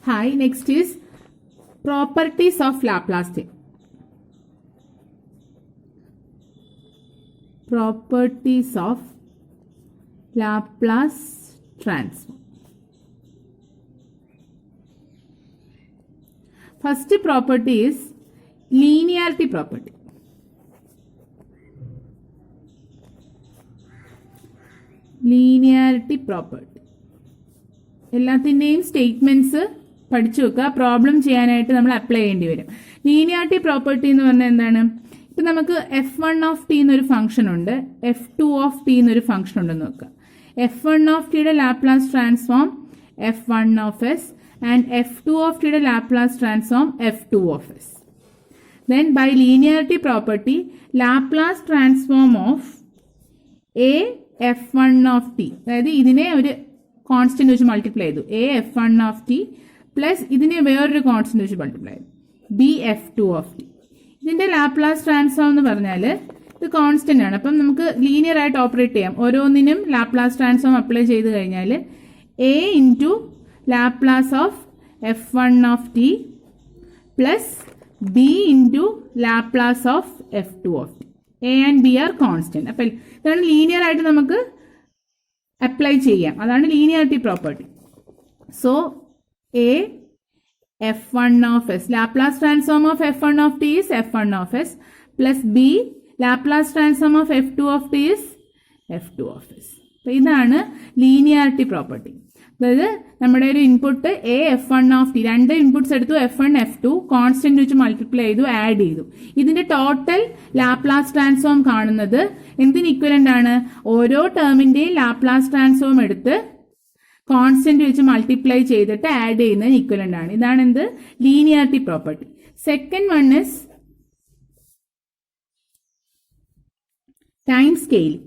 Hi, next is properties of Laplace. Properties of Laplace transform. First property is linearity property. Linearity property. എല്ലാത്തിൻ്റെയും statements പഠിച്ചു വെക്കുക. Problem ചെയ്യാനായിട്ട് നമ്മൾ apply ചെയ്യേണ്ടി വരും. ലീനിയാരിറ്റി പ്രോപ്പർട്ടി എന്ന് പറഞ്ഞാൽ എന്താണ്? ഇപ്പം നമുക്ക് f1 എന്നൊരു ഫംഗ്ഷൻ ഉണ്ട്, f2 എന്നൊരു ഫംഗ്ഷൻ ഉണ്ടെന്ന് നോക്കുക. f1 Laplace transform f1 and f2 Laplace transform f2. Then by linearity property, Laplace transform of a f1 അതായത് ഇതിനെ ഒരു കോൺസ്റ്റന്റ് വെച്ച് മൾട്ടിപ്ലൈ ചെയ്തു, a f1 പ്ലസ് ഇതിനെ വേറൊരു കോൺസ്റ്റന്റ് വെച്ച് മൾട്ടിപ്ലൈ ചെയ്തു, b f2. ഇതിന്റെ ലാപ്ലാസ് ട്രാൻസ്ഫോം എന്ന് പറഞ്ഞാൽ ഇത് കോൺസ്റ്റന്റ് ആണ്. അപ്പം നമുക്ക് ലീനിയർ ആയിട്ട് ഓപ്പറേറ്റ് ചെയ്യാം. ഓരോന്നിനും ലാപ്ലാസ് ട്രാൻസ്ഫോം അപ്ലൈ ചെയ്ത് കഴിഞ്ഞാൽ a into Laplace of f1 plus b into Laplace of f2. a and b are constant. അപ്പം ഇതാണ് ലീനിയർ ആയിട്ട് നമുക്ക് അപ്ലൈ ചെയ്യാം. അതാണ് linearity property. So a f1 Laplace transform of f1 is f1 plus b Laplace transform of f2 is f2. അപ്പം ഇതാണ് linearity property. അതായത് നമ്മുടെ ഒരു ഇൻപുട്ട് a f1 രണ്ട് ഇൻപുട്ട്സ് എടുത്തു, f1 f2 കോൺസ്റ്റന്റ് വെച്ച് മൾട്ടിപ്ലൈ ചെയ്തു, ആഡ് ചെയ്തു. ഇതിന്റെ ടോട്ടൽ ലാപ്ലാസ് ട്രാൻസ്ഫോം കാണുന്നത് എന്തിന് ഇക്വലന്റ് ആണ്? ഓരോ ടേമിന്റെയും ലാപ്ലാസ് ട്രാൻസ്ഫോം എടുത്ത് കോൺസ്റ്റന്റ് വെച്ച് മൾട്ടിപ്ലൈ ചെയ്തിട്ട് ആഡ് ചെയ്യുന്നതിന് ഇക്വലന്റ് ആണ്. ഇതാണ് എന്ത്? Linearity property. Second one is time scaling.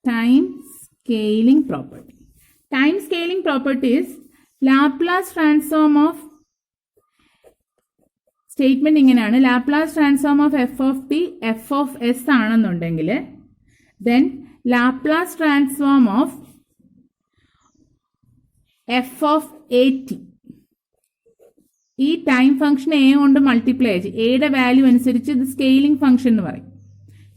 Time scaling property. Time scaling property is Laplace transform of statement ഇങ്ങനെയാണ്. Laplace transform of f of s ആണെന്നുണ്ടെങ്കിൽ then Laplace transform of f of at, ഈ time function a കൊണ്ട് multiply ചെയ്ത് എയുടെ value അനുസരിച്ച് ഇത് scaling function എന്ന് പറയും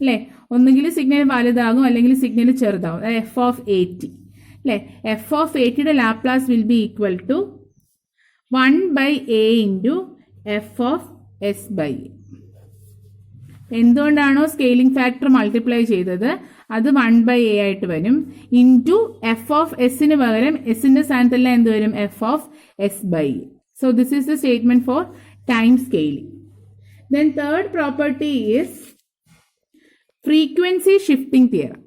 അല്ലേ. ഒന്നുകിൽ സിഗ്നൽ വലുതാകും അല്ലെങ്കിൽ സിഗ്നൽ ചെറുതാകും. f of at അല്ലേ. f of at Laplace will be equal to 1/a into f of s by a. എന്തുകൊണ്ടാണോ സ്കെയിലിംഗ് ഫാക്ടർ മൾട്ടിപ്ലൈ ചെയ്തത് അത് 1/a ആയിട്ട് വരും, ഇൻറ്റു f of sന് പകരം എസിന്റെ സ്ഥാനത്തെല്ലാം എന്ത് വരും? f of s by a. So this is the statement for time scaling. Then third property is frequency shifting theorem.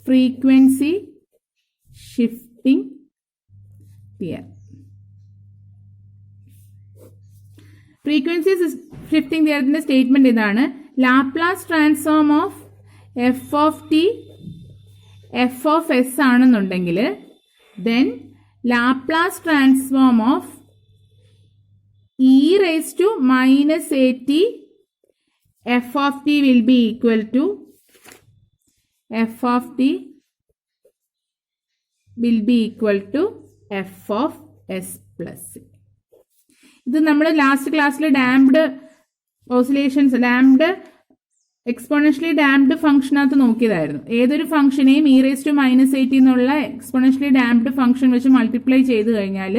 Frequency shifting theorem. Frequency shifting theorem statement ഇതാണ്. Laplace transform of f of t f of s ആണെന്നുണ്ടെങ്കിൽ then Laplace transform of e raised to minus at f of t will be equal to f of t will be equal to f of s plus. ഇത് നമ്മൾ last ക്ലാസ്സിൽ damped oscillations, damped exponentially damped ഫംഗ്ഷനകത്ത് നോക്കിയതായിരുന്നു. ഏതൊരു ഫംഗ്ഷനെയും e raise to minus 80 എന്നുള്ള exponentially damped function വെച്ച് multiply ചെയ്ത് കഴിഞ്ഞാൽ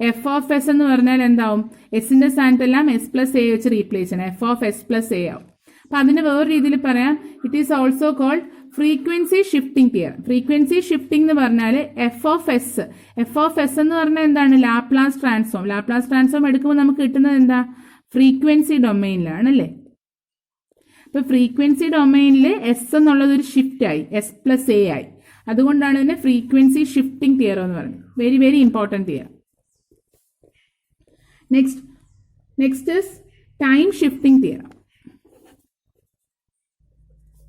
എഫ് ഓഫ് എസ് എന്ന് പറഞ്ഞാൽ എന്താവും? എസിന്റെ സ്ഥാനത്തെല്ലാം എസ് പ്ലസ് എ വെച്ച് റീപ്ലേസ് ചെയ്യണം, F of S plus A ആവും. അപ്പൊ അതിന് വേറെ രീതിയിൽ പറയാം, it is also called frequency shifting theorem. Frequency shifting എന്ന് പറഞ്ഞാൽ എഫ് ഓഫ് എസ് എന്ന് പറഞ്ഞാൽ എന്താണ്? Laplace transform. ലാപ്ലാസ് ട്രാൻസ്ഫോം എടുക്കുമ്പോൾ നമുക്ക് കിട്ടുന്നത് എന്താ? ഫ്രീക്വൻസി ഡൊമൈനിലാണ് അല്ലേ. ഇപ്പൊ ഫ്രീക്വൻസി ഡൊമൈനിൽ എസ് എന്നുള്ളത് ഒരു ഷിഫ്റ്റ് ആയി, എസ് പ്ലസ് എ ആയി. അതുകൊണ്ടാണ് ഇതിനെ ഫ്രീക്വൻസി ഷിഫ്റ്റിംഗ് തിയറം എന്ന് പറയുന്നത്. Very very important theorem. Next is time shifting theorem.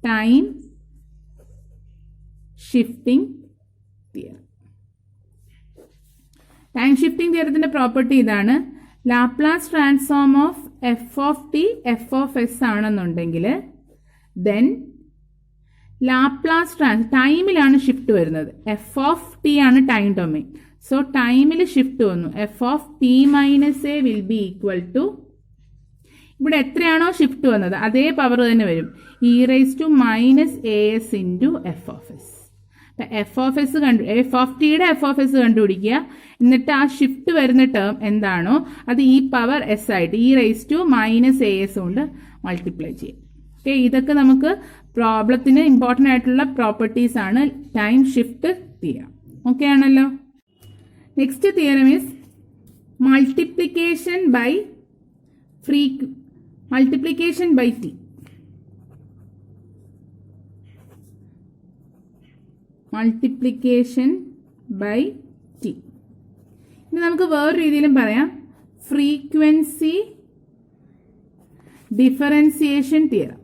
Time shifting theorem. Time shifting തിയറത്തിന്റെ പ്രോപ്പർട്ടി ഇതാണ്. Laplace transform of F of T F of S ആണെന്നുണ്ടെങ്കിൽ then Laplace ടൈമിലാണ് shift വരുന്നത്. എഫ് ഓഫ് ടി ആണ് time domain. So ടൈമിൽ shift വന്നു. F of T minus A will be equal to, ഇവിടെ എത്രയാണോ ഷിഫ്റ്റ് വന്നത് അതേ പവർ തന്നെ വരും, e raise to minus A S into F of S. F of S F of ടിയുടെ എഫ് ഓഫ് എസ് കണ്ടുപിടിക്കുക. എന്നിട്ട് ആ ഷിഫ്റ്റ് വരുന്ന ടേം എന്താണോ അത് ഈ പവർ എസ് ആയിട്ട് E raise to minus A S കൊണ്ട് മൾട്ടിപ്ലൈ ചെയ്യും. ഓക്കെ, ഇതൊക്കെ നമുക്ക് പ്രോബ്ലത്തിന് ഇമ്പോർട്ടൻ്റ് ആയിട്ടുള്ള പ്രോപ്പർട്ടീസ് ആണ് ടൈം ഷിഫ്റ്റ് തിയറം. ഓക്കെ ആണല്ലോ. Next theorem is multiplication by T. Multiplication by T. ഇനി നമുക്ക് വേറൊരു രീതിയിലും പറയാം, ഫ്രീക്വൻസി ഡിഫറൻസിയേഷൻ തിയറം.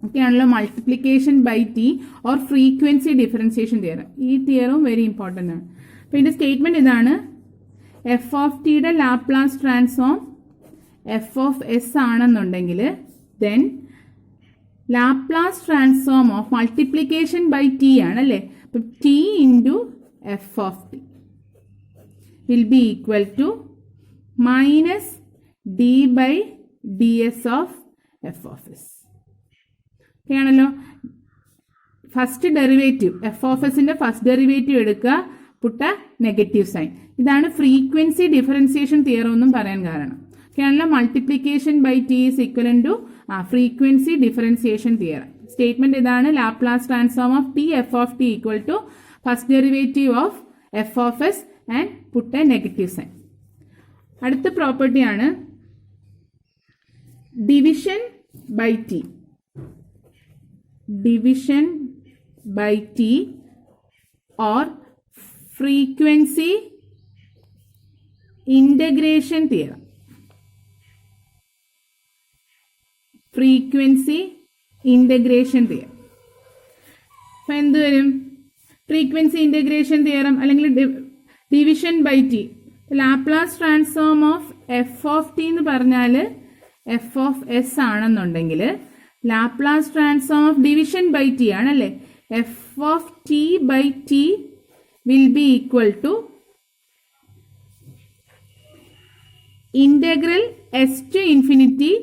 ഓക്കെ ആണല്ലോ. Multiplication by T or frequency differentiation theorem. ഈ തിയറും വെരി ഇമ്പോർട്ടൻ്റ് ആണ്. അപ്പോൾ ഇതിൻ്റെ സ്റ്റേറ്റ്മെന്റ് ഇതാണ്, എഫ് ഓഫ് ടിയുടെ Laplace transform F of S ആണെന്നുണ്ടെങ്കിൽ then Laplace transform of multiplication by T ആണല്ലേ, അപ്പം T into F of T will be equal to minus D by D S of F of S. Okay ആണല്ലോ. First derivative F of എസിന്റെ first derivative എടുക്കുക, put a negative sign. ഇതാണ് frequency differentiation theorem എന്നും പറയാൻ കാരണം. Okay ആണല്ലോ. Multiplication by T is equivalent to frequency differentiation theorem. Statement ഇതാണ്, Laplace transform of T F of T equal to first derivative of F of S and put a negative sign. അടുത്ത പ്രോപ്പർട്ടിയാണ് division by T. Division by T or frequency integration theorem. Frequency integration theorem. അപ്പൊ എന്ത് വരും? Frequency integration theorem അല്ലെങ്കിൽ division by T. Laplace transform of F of T എന്ന് പറഞ്ഞാൽ F of S ആണെന്നുണ്ടെങ്കിൽ Laplace transform of division by T ആണല്ലേ, F of T by T will be equal to integral S to infinity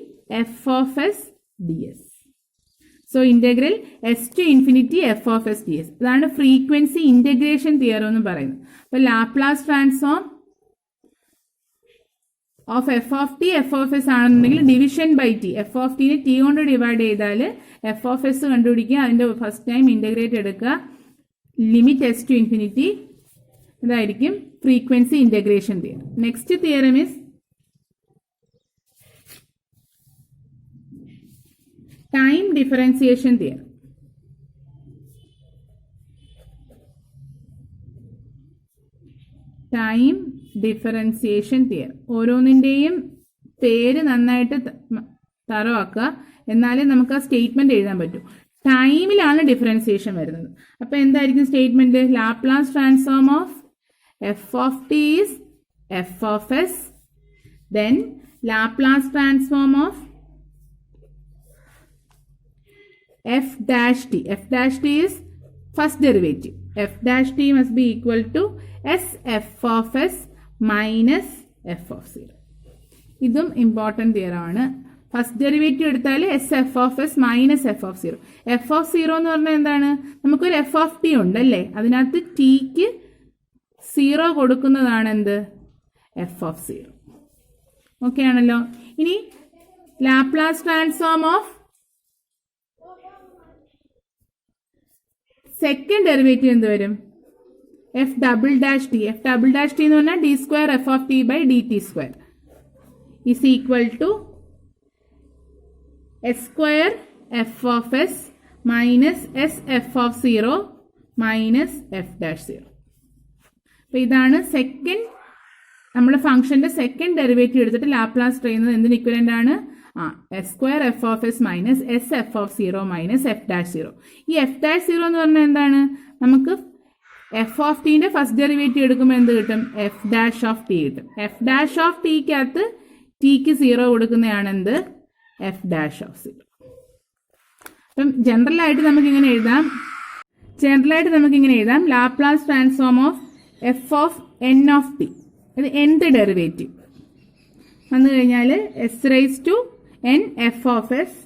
F of S D S. So integral S to infinity F of S D S. അതാണ് frequency integration theorem എന്ന് പറയുന്നത്. അപ്പൊ Laplace transform of F of T F of S ആണെന്നുണ്ടെങ്കിൽ division by T, F of ടിനെ T കൊണ്ട് divide ചെയ്താൽ F of S കണ്ടുപിടിക്കുക, അതിന്റെ ഫസ്റ്റ് ടൈം ഇന്റഗ്രേറ്റ് എടുക്കുക, ലിമിറ്റ് എസ് ടു ഇൻഫിനിറ്റി. ഇതായിരിക്കും frequency integration theorem. Next theorem is time differentiation theorem. Time differentiation theorem. ഓരോന്നിന്റെയും പേര് നന്നായിട്ട് തറവാക്കുക, എന്നാലേ നമുക്ക് ആ സ്റ്റേറ്റ്മെന്റ് എഴുതാൻ പറ്റൂ. ടൈമിലാണ് ഡിഫറൻസിയേഷൻ വരുന്നത്. അപ്പൊ എന്തായിരിക്കും statement? Laplace transform of F of T is F of S, then Laplace transform of f dash t. f dash t is first derivative. f dash t must be equal to s f of s minus f of 0. ഇതും important theorem ആണ്. First derivative എടുത്താൽ S F of S minus F of 0. F of 0 എന്ന് പറഞ്ഞാൽ എന്താണ്? നമുക്കൊരു F of T ഉണ്ടല്ലേ, അതിനകത്ത് tick 0 കൊടുക്കുന്നതാണ് എന്ത്? F of 0. ഓക്കെ ആണല്ലോ. ഇനി Laplace transform of second derivative എന്ത് വരും? F double dash T. F double dash T എന്ന് പറഞ്ഞാൽ D square F of T by D T square is equal to S square F of S minus S F of 0 minus F dash 0. അപ്പൊ ഇതാണ് second, നമ്മുടെ ഫംഗ്ഷന്റെ second derivative എടുത്തിട്ട് Laplace ചെയ്യുന്നത് എന്തിന് equivalent ആണ്? S square F of S minus S F of 0 minus F dash 0. ഈ F dash 0 എന്ന് പറഞ്ഞാൽ എന്താണ്? നമുക്ക് എഫ് ഓഫ് ടീന്റെ ഫസ്റ്റ് ഡെറിവേറ്റീവ് എടുക്കുമ്പോൾ എന്ത് കിട്ടും? എഫ് ഡാഷ് ഓഫ് ടി കിട്ടും. എഫ് ഡാഷ് ഓഫ് ടിക്കകത്ത് ടിക്ക് 0 കൊടുക്കുന്നതാണ് എന്ത്? F dash of 0. അപ്പം ജനറലായിട്ട് നമുക്കിങ്ങനെ എഴുതാം Laplace transform of F of N of T. അത് nth ഡെറിവേറ്റീവ് വന്നു കഴിഞ്ഞാൽ S raise to N F of S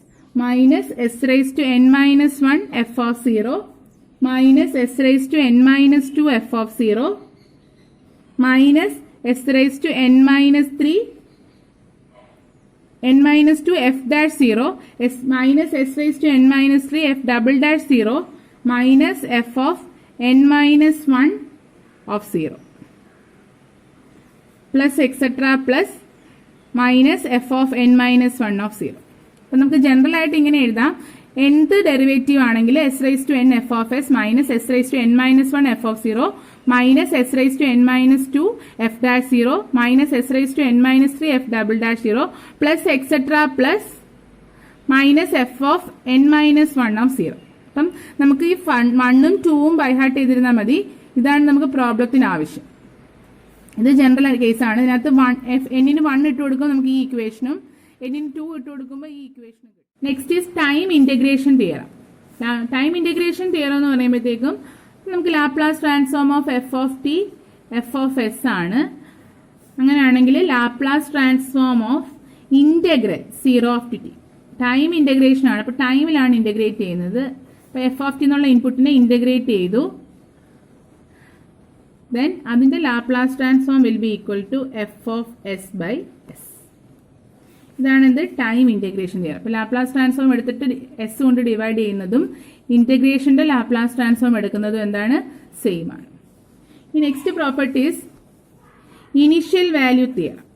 minus S raise to N minus 1 F of 0 minus S raise to N minus 2 F of 0 minus S raise to N minus 3 n minus 2 f dash 0 s minus s raised to n minus 3 f double dash 0 minus f of n minus 1 of 0 plus etc plus minus f of n minus 1 of 0. അപ്പോൾ നമുക്ക് general ആയിട്ട് ഇങ്ങനെ എഴുതാം. nth derivative ആണെങ്കിൽ s raised to n f of s minus s raised to n minus 1 f of 0 minus s raised to n minus 2 f dash 0 minus s raised to n minus 3 f double dash 0 plus etc plus minus f of n minus 1 of 0. അപ്പം നമുക്ക് ഈ 1ഉം 2ഉം by heart ചെയ്തിരുന്നാൽ മതി. ഇതാണ് നമുക്ക് പ്രോബ്ലത്തിന് ആവശ്യം. ഇത് general കേസാണ്. ഇതിനകത്ത് എന്നിന് 1 ഇട്ട് കൊടുക്കുമ്പോൾ നമുക്ക് ഈ ഇക്വേഷനും എന്നിന് 2 ഇട്ട് കൊടുക്കുമ്പോൾ ഈ ഇക്വേഷനും കിട്ടും. Next is time integration theorem. Time integration theorem എന്ന് പറയുമ്പോഴത്തേക്കും നമുക്ക് Laplace transform of F of T F of S ആണ്. അങ്ങനെയാണെങ്കിൽ Laplace transform of integral 0 of T time integration ആണ്. അപ്പോൾ ടൈമിലാണ് ഇന്റഗ്രേറ്റ് ചെയ്യുന്നത്. അപ്പോൾ എഫ് ഓഫ് ടി എന്നുള്ള ഇൻപുട്ടിനെ ഇന്റഗ്രേറ്റ് ചെയ്തു. ദെൻ അതിന്റെ Laplace transform will be equal to F of S by S. ഇതാണ് എന്ത്? Time integration theorem. അപ്പോൾ ലാപ്ലാസ് ട്രാൻസ്ഫോം എടുത്തിട്ട് എസ് കൊണ്ട് ഡിവൈഡ് ചെയ്യുന്നതും ഇന്റഗ്രേഷന്റെ ലാപ്ലാസ് ട്രാൻസ്ഫോം എടുക്കുന്നതും എന്താണ്? സെയിം ആണ്. ഈ next properties initial value theorem.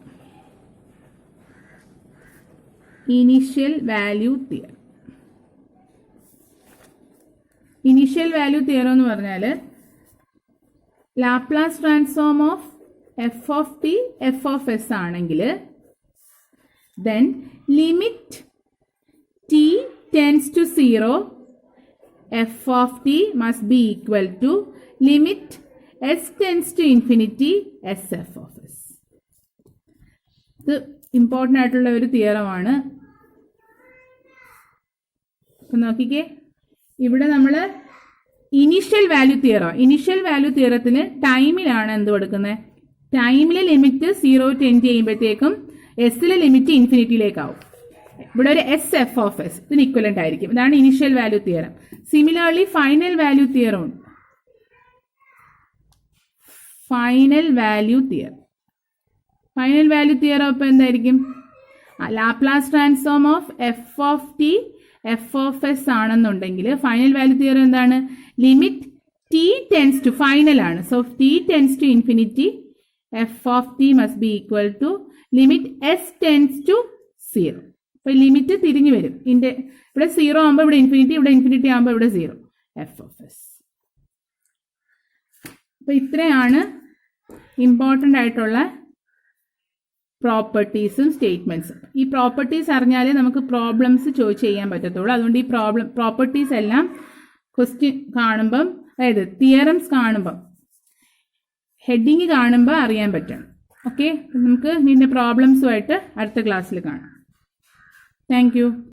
Initial value theorem. Initial value theorem എന്ന് പറഞ്ഞാൽ Laplace transform of F of T F of S ആണെങ്കിൽ then limit t tends to 0 f of t must be equal to limit s tends to infinity sf of s. ഇത് important ആയിട്ടുള്ള ഒരു തിയറമാണ്. അപ്പം നോക്കിക്കേ, ഇവിടെ നമ്മൾ ഇനിഷ്യൽ വാല്യൂ തിയറത്തിന് ടൈമിലാണ് എന്ത് കൊടുക്കുന്നത്? ടൈമിലെ ലിമിറ്റ് 0 ടെൻഡ് ചെയ്യുമ്പോഴത്തേക്കും എസിലെ ലിമിറ്റ് ഇൻഫിനിറ്റിയിലേക്കാവും. ഇവിടെ ഒരു എസ് എഫ് ഓഫ് എസ് ഇതിന് ഇക്വലന്റ് ആയിരിക്കും. ഇതാണ് initial value theorem. Similarly final value theorem ഉണ്ട്. ഫൈനൽ വാല്യൂ തിയറം ഇപ്പൊ എന്തായിരിക്കും? Laplace transform of F of T F of S ആണെന്നുണ്ടെങ്കിൽ ഫൈനൽ വാല്യൂ തിയറം എന്താണ്? Limit T tends to final ആണ്. So T tends to infinity F of T must be equal to limit S tends to 0. അപ്പൊ limit തിരിഞ്ഞു വരും. ഇവിടെ 0 ആകുമ്പോൾ ഇവിടെ infinity ആകുമ്പോൾ ഇവിടെ 0 എഫ് ഓഫ് എസ്. അപ്പൊ ഇത്രയാണ് ഇമ്പോർട്ടൻ്റ് ആയിട്ടുള്ള പ്രോപ്പർട്ടീസും സ്റ്റേറ്റ്മെന്റ്സും. ഈ പ്രോപ്പർട്ടീസ് അറിഞ്ഞാലേ നമുക്ക് പ്രോബ്ലംസ് ചെയ്യാൻ പറ്റത്തുള്ളൂ. അതുകൊണ്ട് ഈ പ്രോപ്പർട്ടീസ് എല്ലാം ക്വസ്റ്റ്യൻ കാണുമ്പം, അതായത് തിയറംസ് കാണുമ്പം, ഹെഡിങ് കാണുമ്പോൾ അറിയാൻ പറ്റണം. ഓക്കെ, നമുക്ക് ഇതിൻ്റെ പ്രോബ്ലംസുമായിട്ട് അടുത്ത ക്ലാസ്സിൽ കാണാം. Thank you.